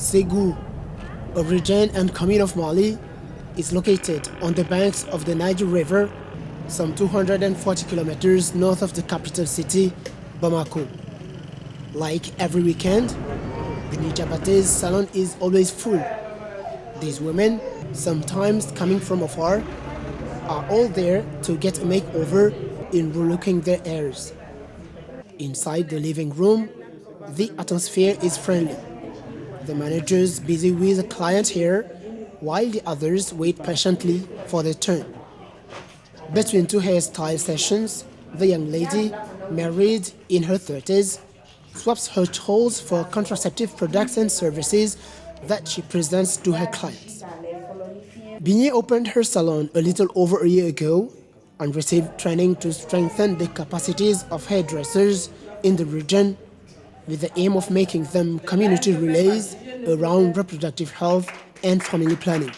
Ségou, a region and commune of Mali, is located on the banks of the Niger River, some 240 kilometers north of the capital city, Bamako. Like every weekend, Bini Jabate's salon is always full. These women, sometimes coming from afar, are all there to get a makeover in relooking their hairs. Inside the living room, the atmosphere is friendly. The managers busy with a client here, while the others wait patiently for their turn. Between two hairstyle sessions, the young lady, married in her 30s, swaps her tools for contraceptive products and services that she presents to her clients. Bini opened her salon a little over a year ago and received training to strengthen the capacities of hairdressers in the region with the aim of making them community relays around reproductive health and family planning.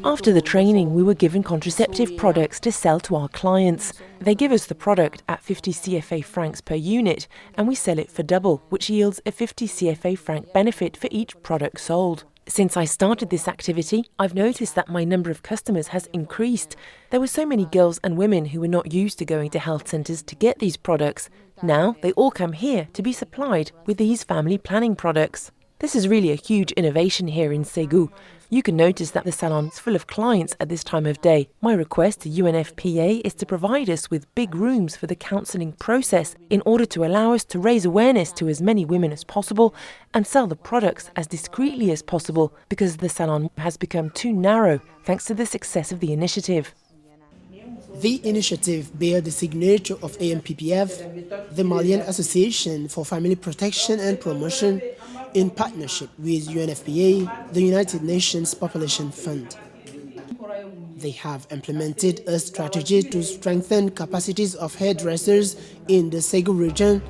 After the training, we were given contraceptive products to sell to our clients. They give us the product at 50 CFA francs per unit, and we sell it for double, which yields a 50 CFA franc benefit for each product sold. Since I started this activity, I've noticed that my number of customers has increased. There were so many girls and women who were not used to going to health centres to get these products. Now they all come here to be supplied with these family planning products. This is really a huge innovation here in Ségou. You can notice that the salon is full of clients at this time of day. My request to UNFPA is to provide us with big rooms for the counselling process in order to allow us to raise awareness to as many women as possible and sell the products as discreetly as possible, because the salon has become too narrow thanks to the success of the initiative. The initiative bears the signature of AMPPF, the Malian Association for Family Protection and Promotion, in partnership with UNFPA, the United Nations Population Fund. They have implemented a strategy to strengthen capacities of hairdressers in the Ségou region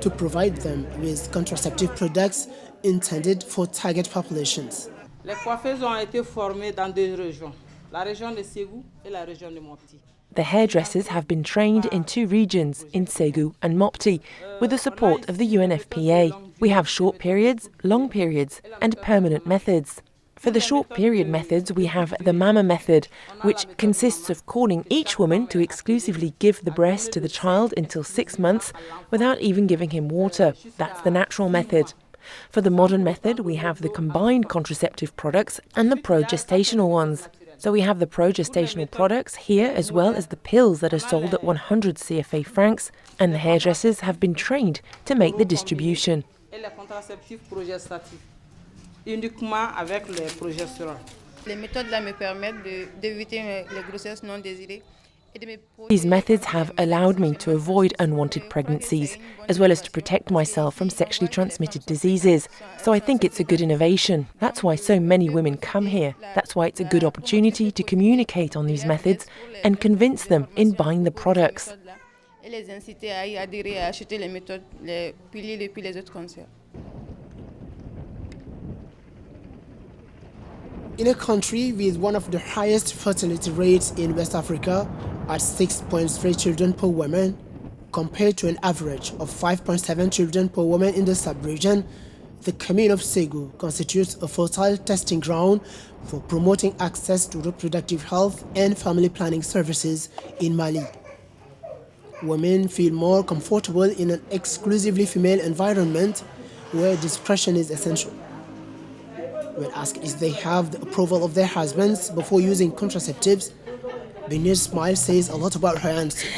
to provide them with contraceptive products intended for target populations. Les coiffeuses ont été formées dans deux régions, la région de Ségou et la région de Mopti. The hairdressers have been trained in two regions, in Ségou and Mopti, with the support of the UNFPA. We have short periods, long periods, and permanent methods. For the short period methods, we have the mama method, which consists of calling each woman to exclusively give the breast to the child until 6 months without even giving him water. That's the natural method. For the modern method, we have the combined contraceptive products and the progestational ones. So we have the progestational products here as well as the pills that are sold at 100 CFA francs, and the hairdressers have been trained to make the distribution. Uniquement avec les progestérone. Les méthodes-là me permettent d'éviter les grossesses non désirées. These methods have allowed me to avoid unwanted pregnancies, as well as to protect myself from sexually transmitted diseases. So I think it's a good innovation. That's why so many women come here. That's why it's a good opportunity to communicate on these methods and convince them in buying the products. Et les inciter à y adhérer et à acheter les méthodes, les piliers depuis les autres concerts. In a country with one of the highest fertility rates in West Africa, at 6.3 children per woman, compared to an average of 5.7 children per woman in the sub-region, the commune of Ségou constitutes a fertile testing ground for promoting access to reproductive health and family planning services in Mali. Women feel more comfortable in an exclusively female environment where discretion is essential. When asked if they have the approval of their husbands before using contraceptives, Bini's smile says a lot about her answer.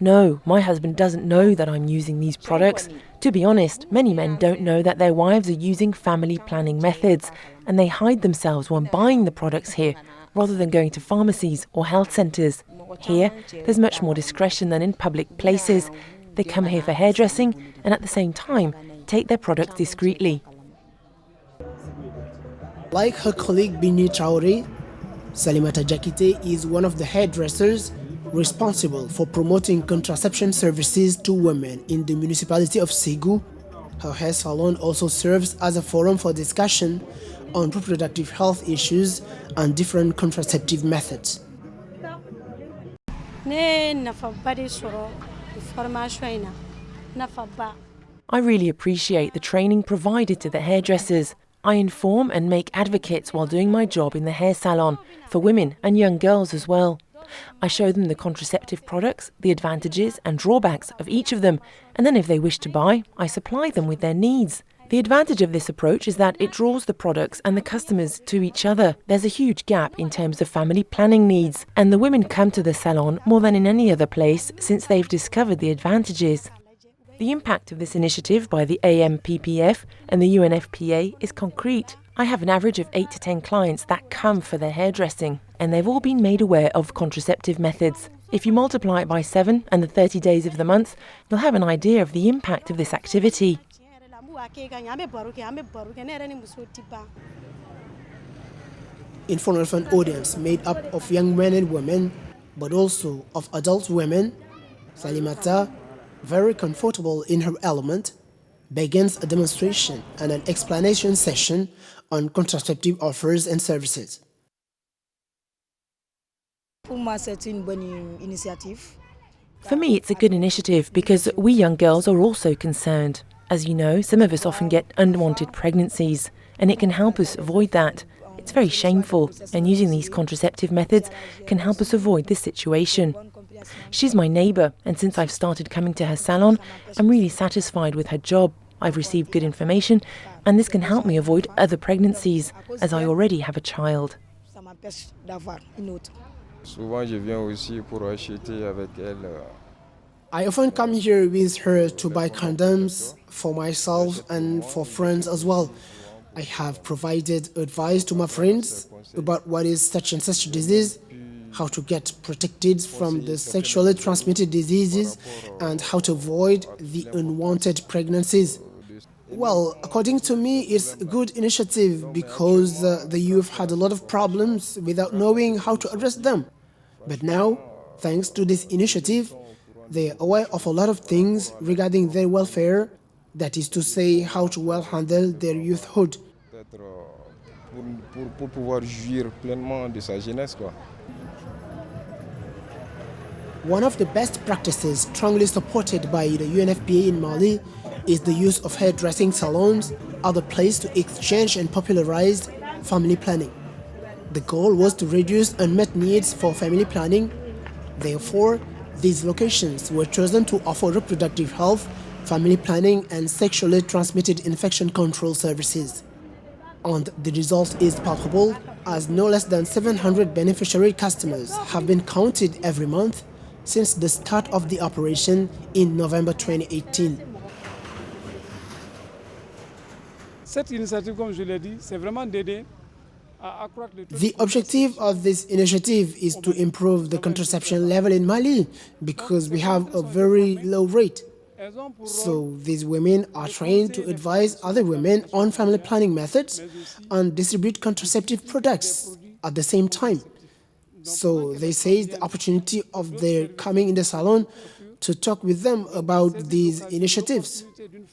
No, my husband doesn't know that I'm using these products. To be honest, many men don't know that their wives are using family planning methods, and they hide themselves when buying the products here, rather than going to pharmacies or health centres. Here, there's much more discretion than in public places. They come here for hairdressing and at the same time take their products discreetly. Like her colleague Bini Traoré, Salimata Jakite is one of the hairdressers responsible for promoting contraception services to women in the municipality of Ségou. Her hair salon also serves as a forum for discussion on reproductive health issues and different contraceptive methods. I really appreciate the training provided to the hairdressers. I inform and make advocates while doing my job in the hair salon, for women and young girls as well. I show them the contraceptive products, the advantages and drawbacks of each of them, and then if they wish to buy, I supply them with their needs. The advantage of this approach is that it draws the products and the customers to each other. There's a huge gap in terms of family planning needs, and the women come to the salon more than in any other place since they've discovered the advantages. The impact of this initiative by the AMPPF and the UNFPA is concrete. I have an average of 8 to 10 clients that come for their hairdressing, and they've all been made aware of contraceptive methods. If you multiply it by 7 and the 30 days of the month, you'll have an idea of the impact of this activity. In front of an audience made up of young men and women, but also of adult women, Salimata, very comfortable in her element, begins a demonstration and an explanation session on contraceptive offers and services. For me, it's a good initiative because we young girls are also concerned. As you know, some of us often get unwanted pregnancies, and it can help us avoid that. It's very shameful, and using these contraceptive methods can help us avoid this situation. She's my neighbour, and since I've started coming to her salon, I'm really satisfied with her job. I've received good information, and this can help me avoid other pregnancies, as I already have a child. I often come here with her to buy condoms for myself and for friends as well. I have provided advice to my friends about what is such and such disease, how to get protected from the sexually transmitted diseases, and how to avoid the unwanted pregnancies. Well, according to me, it's a good initiative because the youth had a lot of problems without knowing how to address them. But now, thanks to this initiative, they are aware of a lot of things regarding their welfare, that is to say, how to well handle their youthhood. One of the best practices strongly supported by the UNFPA in Mali is the use of hairdressing salons as a place to exchange and popularize family planning. The goal was to reduce unmet needs for family planning. Therefore, these locations were chosen to offer reproductive health, family planning, and sexually transmitted infection control services. And the result is palpable, as no less than 700 beneficiary customers have been counted every month since the start of the operation in November 2018. The objective of this initiative is to improve the contraception level in Mali because we have a very low rate. So these women are trained to advise other women on family planning methods and distribute contraceptive products at the same time. So they seize the opportunity of their coming in the salon to talk with them about these initiatives,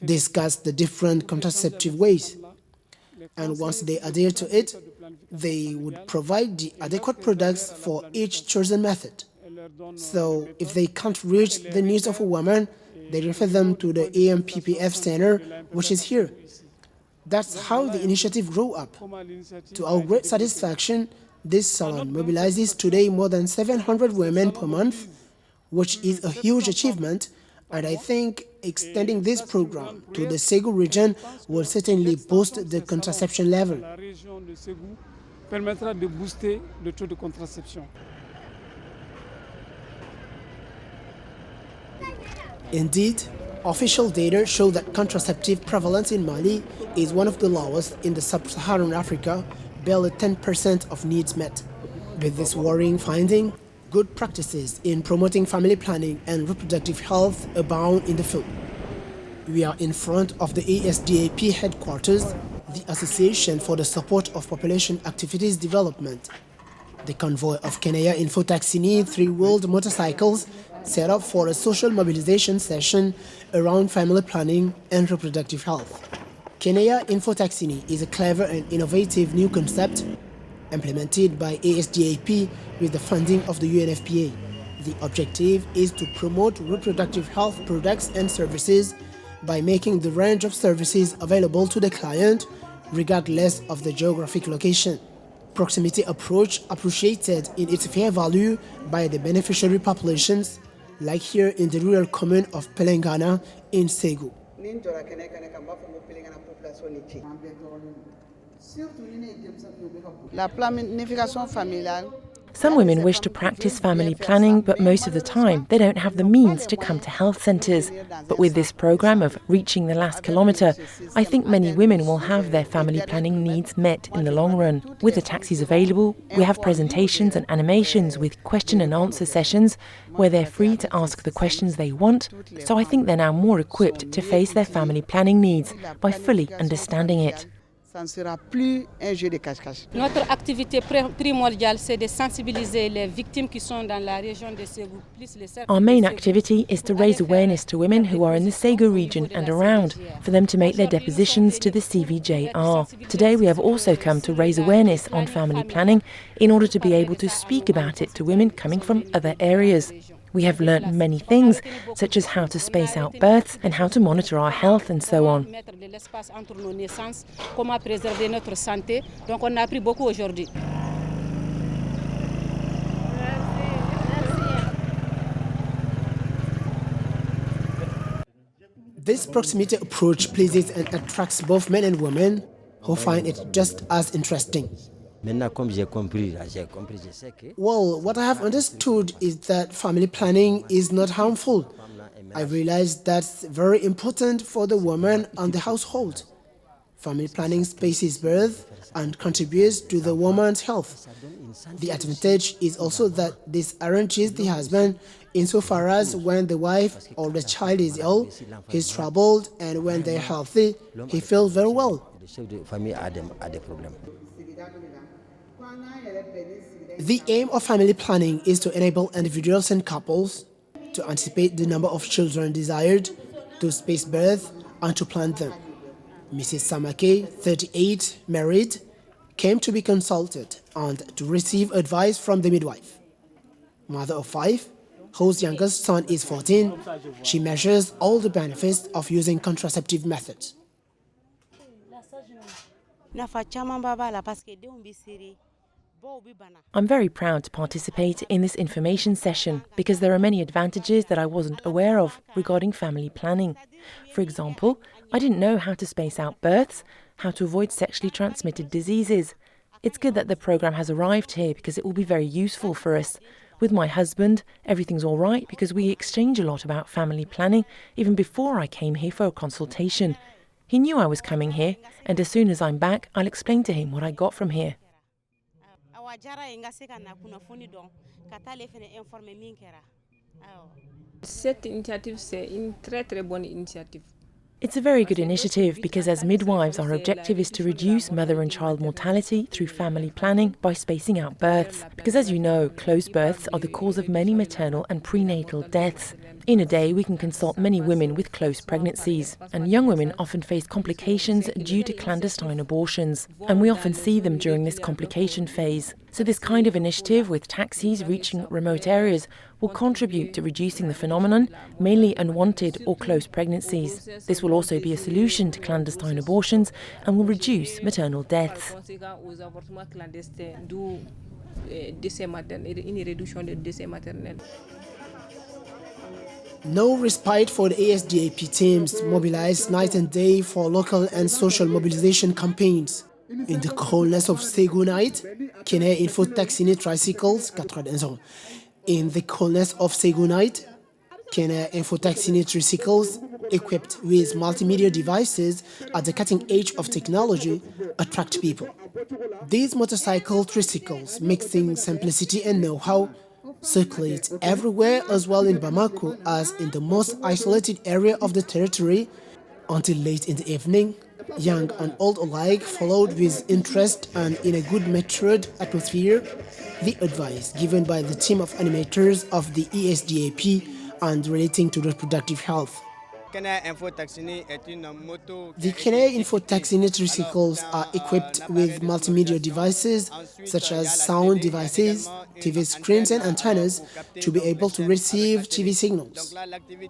discuss the different contraceptive ways. And once they adhere to it, they would provide the adequate products for each chosen method. So if they can't reach the needs of a woman, they refer them to the AMPPF center, which is here. That's how the initiative grew up. To our great satisfaction, this salon mobilizes today more than 700 women per month, which is a huge achievement, and I think extending this program to the Ségou region will certainly boost the contraception level. Indeed, official data show that contraceptive prevalence in Mali is one of the lowest in the sub-Saharan Africa, barely 10% of needs met. With this worrying finding, good practices in promoting family planning and reproductive health abound in the field. We are in front of the ASDAP headquarters, the Association for the Support of Population Activities Development. The convoy of Kenya Infotaxini 3-wheeled motorcycles set up for a social mobilization session around family planning and reproductive health. Kenya Infotaxini is a clever and innovative new concept implemented by ASDAP with the funding of the UNFPA. The objective is to promote reproductive health products and services by making the range of services available to the client regardless of the geographic location. Proximity approach appreciated in its fair value by the beneficiary populations, like here in the rural commune of Pelengana in Ségou. La planification familiale. Some women wish to practice family planning, but most of the time they don't have the means to come to health centres. But with this programme of reaching the last kilometre, I think many women will have their family planning needs met in the long run. With the taxis available, we have presentations and animations with question and answer sessions where they're free to ask the questions they want, so I think they're now more equipped to face their family planning needs by fully understanding it. Ça ne sera plus un jeu de cache-cache. Notre activité primordiale, c'est de sensibiliser les victimes qui sont dans la région de Ségou. Our main activity is to raise awareness to women who are in the Ségou region and around, for them to make their depositions to the CVJR. Today we have also come to raise awareness on family planning in order to be able to speak about it to women coming from other areas. We have learnt many things, such as how to space out births and how to monitor our health and so on. This proximity approach pleases and attracts both men and women who find it just as interesting. Well, what I have understood is that family planning is not harmful. I realized that's very important for the woman and the household. Family planning spaces birth and contributes to the woman's health. The advantage is also that this arranges the husband insofar as when the wife or the child is ill, he's troubled, and when they're healthy, he feels very well. The aim of family planning is to enable individuals and couples to anticipate the number of children desired, to space birth, and to plan them. Mrs. Samake, 38, married, came to be consulted and to receive advice from the midwife. Mother of 5, whose youngest son is 14, she measures all the benefits of using contraceptive methods. I'm very proud to participate in this information session because there are many advantages that I wasn't aware of regarding family planning. For example, I didn't know how to space out births, how to avoid sexually transmitted diseases. It's good that the programme has arrived here because it will be very useful for us. With my husband, everything's all right because we exchange a lot about family planning even before I came here for a consultation. He knew I was coming here, and as soon as I'm back, I'll explain to him what I got from here. Cette initiative, c'est une très très bonne initiative. It's a very good initiative because as midwives, our objective is to reduce mother and child mortality through family planning by spacing out births. Because as you know, close births are the cause of many maternal and prenatal deaths. In a day, we can consult many women with close pregnancies, and young women often face complications due to clandestine abortions, and we often see them during this complication phase. So this kind of initiative with taxis reaching remote areas will contribute to reducing the phenomenon, mainly unwanted or close pregnancies. This will also be a solution to clandestine abortions and will reduce maternal deaths. No respite for the ASDAP teams mobilized night and day for local and social mobilization campaigns. In the coldness of Ségou night, Kenya Info Taxi Tricycles 91. In the coldness of Ségou night, Kenya Info Taxi Tricycles, equipped with multimedia devices at the cutting edge of technology, attract people. These motorcycle tricycles, mixing simplicity and know-how, circulate everywhere as well in Bamako as in the most isolated area of the territory until late in the evening. Young and old alike followed with interest and in a good matured atmosphere the advice given by the team of animators of the ESDAP and relating to reproductive health. The Kenaya Info Taxi tricycles are equipped with multimedia devices such as sound devices, TV screens and antennas to be able to receive TV signals.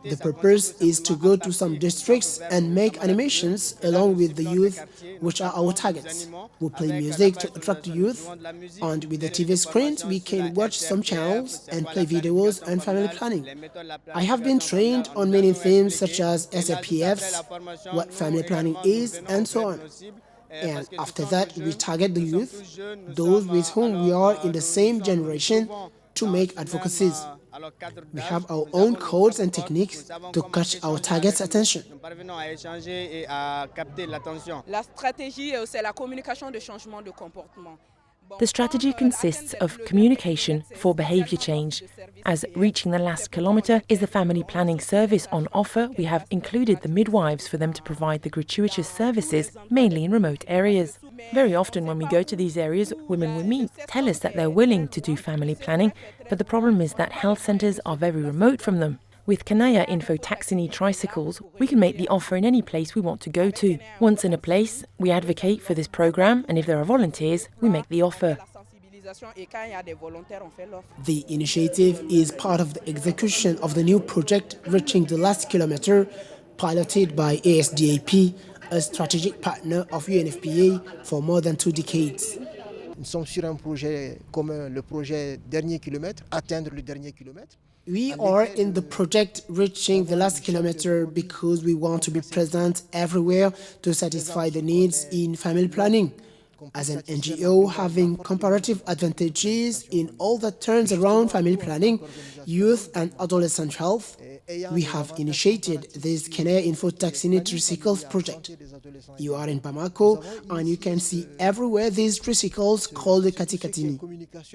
The purpose is to go to some districts and make animations along with the youth, which are our targets. We play music to attract the youth, and with the TV screens we can watch some channels and play videos and family planning. I have been trained on many themes such as SAPFs, what family planning is, and so on. And after that, we target the youth, those with whom we are in the same generation, to make advocacies. We have our own codes and techniques to catch our target's attention. La stratégie, c'est la communication de changement de comportement. The strategy consists of communication for behaviour change. As reaching the last kilometre is the family planning service on offer, we have included the midwives for them to provide the gratuitous services, mainly in remote areas. Very often when we go to these areas, women we meet tell us that they're willing to do family planning, but the problem is that health centres are very remote from them. With Kenaya Info Taxi tricycles, we can make the offer in any place we want to go to. Once in a place, we advocate for this programme, and if there are volunteers, we make the offer. The initiative is part of the execution of the new project Reaching the Last Kilometre, piloted by ASDAP, a strategic partner of UNFPA for more than 2 decades. Nous sommes sur un projet commun, le projet dernier kilomètre, atteindre le dernier kilomètre. We are in the project Reaching the Last Kilometre because we want to be present everywhere to satisfy the needs in family planning. As an NGO having comparative advantages in all that turns around family planning, youth and adolescent health, we have initiated this Kenaya Info Taxi Tricycles project. You are in Bamako and you can see everywhere these tricycles called the Katikatini.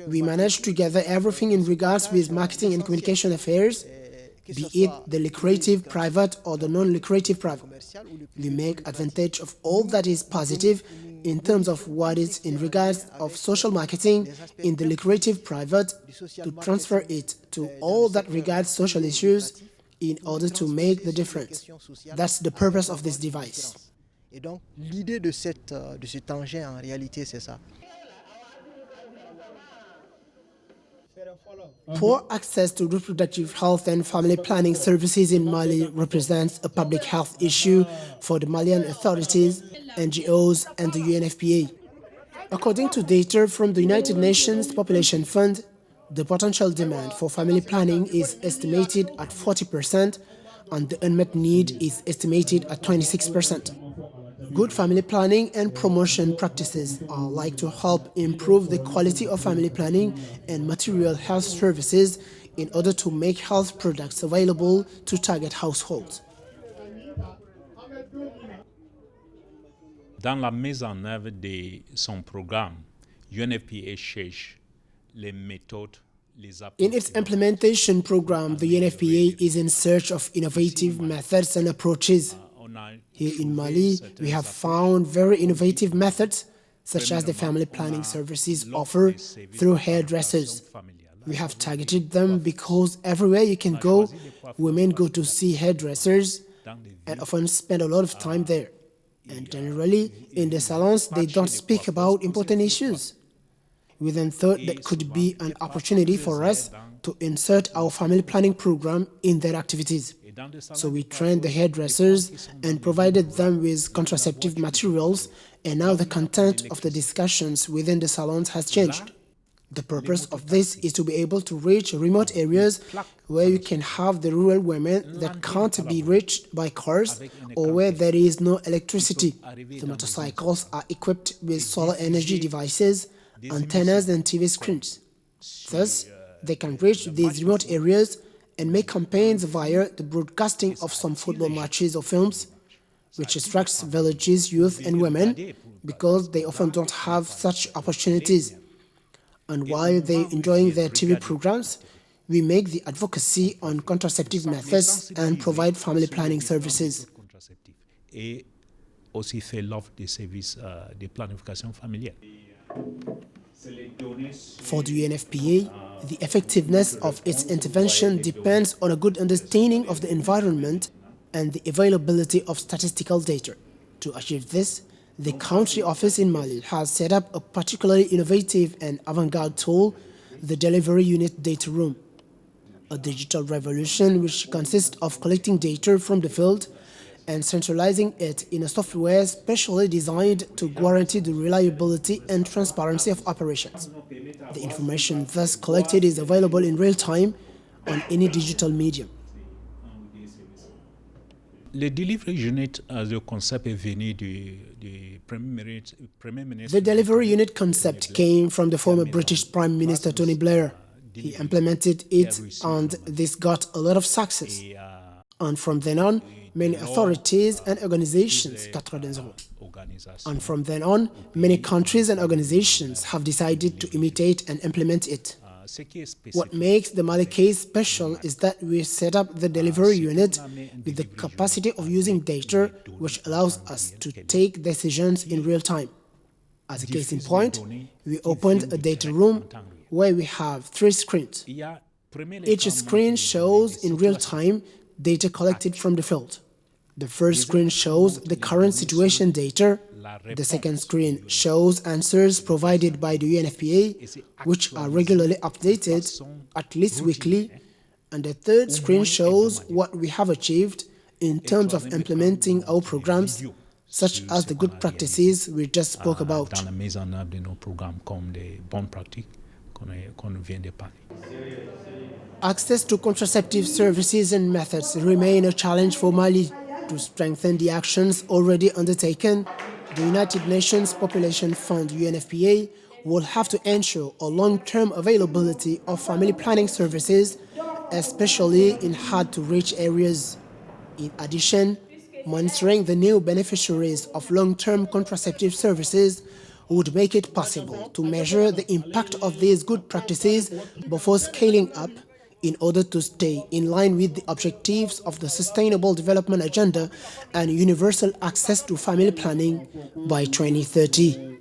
We managed to gather everything in regards with marketing and communication affairs, be it the lucrative private or the non-lucrative private. We make advantage of all that is positive in terms of what is in regards of social marketing in the lucrative private to transfer it to all that regards social issues in order to make the difference. That's the purpose of this device. Et donc, l'idée de cet engin, en réalité, c'est ça. Poor access to reproductive health and family planning services in Mali represents a public health issue for the Malian authorities, NGOs, and the UNFPA. According to data from the United Nations Population Fund, the potential demand for family planning is estimated at 40%, and the unmet need is estimated at 26%. Good family planning and promotion practices are like to help improve the quality of family planning and material health services in order to make health products available to target households. Dans la mise en œuvre de son programme, UNFPA cherche les méthodes. In its implementation program, the UNFPA is in search of innovative methods and approaches. Here in Mali, we have found very innovative methods, such as the family planning services offered through hairdressers. We have targeted them because everywhere you can go, women go to see hairdressers and often spend a lot of time there. And generally, in the salons, they don't speak about important issues. We then thought that could be an opportunity for us to insert our family planning program in their activities. So we trained the hairdressers and provided them with contraceptive materials, and now the content of the discussions within the salons has changed. The purpose of this is to be able to reach remote areas where you can have the rural women that can't be reached by cars or where there is no electricity. The motorcycles are equipped with solar energy devices, antennas and TV screens. Thus, they can reach these remote areas and make campaigns via the broadcasting of some football matches or films, which attracts villages, youth and women because they often don't have such opportunities. And while they're enjoying their TV programs, we make the advocacy on contraceptive methods and provide family planning services. Et aussi fait l'offre des services de planification familiale. For the UNFPA, the effectiveness of its intervention depends on a good understanding of the environment and the availability of statistical data. To achieve this, the country office in Mali has set up a particularly innovative and avant-garde tool, the Delivery Unit Data Room, a digital revolution which consists of collecting data from the field and centralizing it in a software specially designed to guarantee the reliability and transparency of operations. The information thus collected is available in real time on any digital medium. Le delivery unit, le concept est venu du Premier ministre. The delivery unit concept came from the former British Prime Minister Tony Blair. He implemented it and this got a lot of success. And from then on, many authorities and organizations, and from then on, many countries and organizations have decided to imitate and implement it. What makes the Mali case special is that we set up the delivery unit with the capacity of using data, which allows us to take decisions in real time. As a case in point, we opened a data room where we have 3 screens. Each screen shows in real time data collected from the field. The first screen shows the current situation data. The second screen shows answers provided by the UNFPA, which are regularly updated, at least weekly. And the third screen shows what we have achieved in terms of implementing our programs, such as the good practices we just spoke about. Access to contraceptive services and methods remain a challenge for Mali. To strengthen the actions already undertaken, the United Nations Population Fund UNFPA will have to ensure a long-term availability of family planning services, especially in hard-to-reach areas. In addition, monitoring the new beneficiaries of long-term contraceptive services would make it possible to measure the impact of these good practices before scaling up in order to stay in line with the objectives of the Sustainable Development Agenda and universal access to family planning by 2030.